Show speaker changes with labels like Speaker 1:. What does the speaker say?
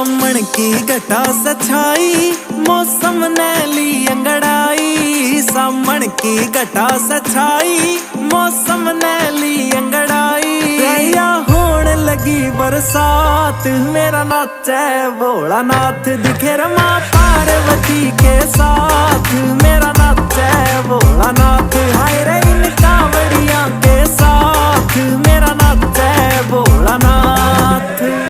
Speaker 1: सामन की घटा सछाई मौसम ने ली अंगड़ाई। सामन की घटा सछाई मौसम ने ली अंगड़ाई। या होने लगी बरसात मेरा नाचे भोला नाथ दिखे रमा पार्वती के साथ।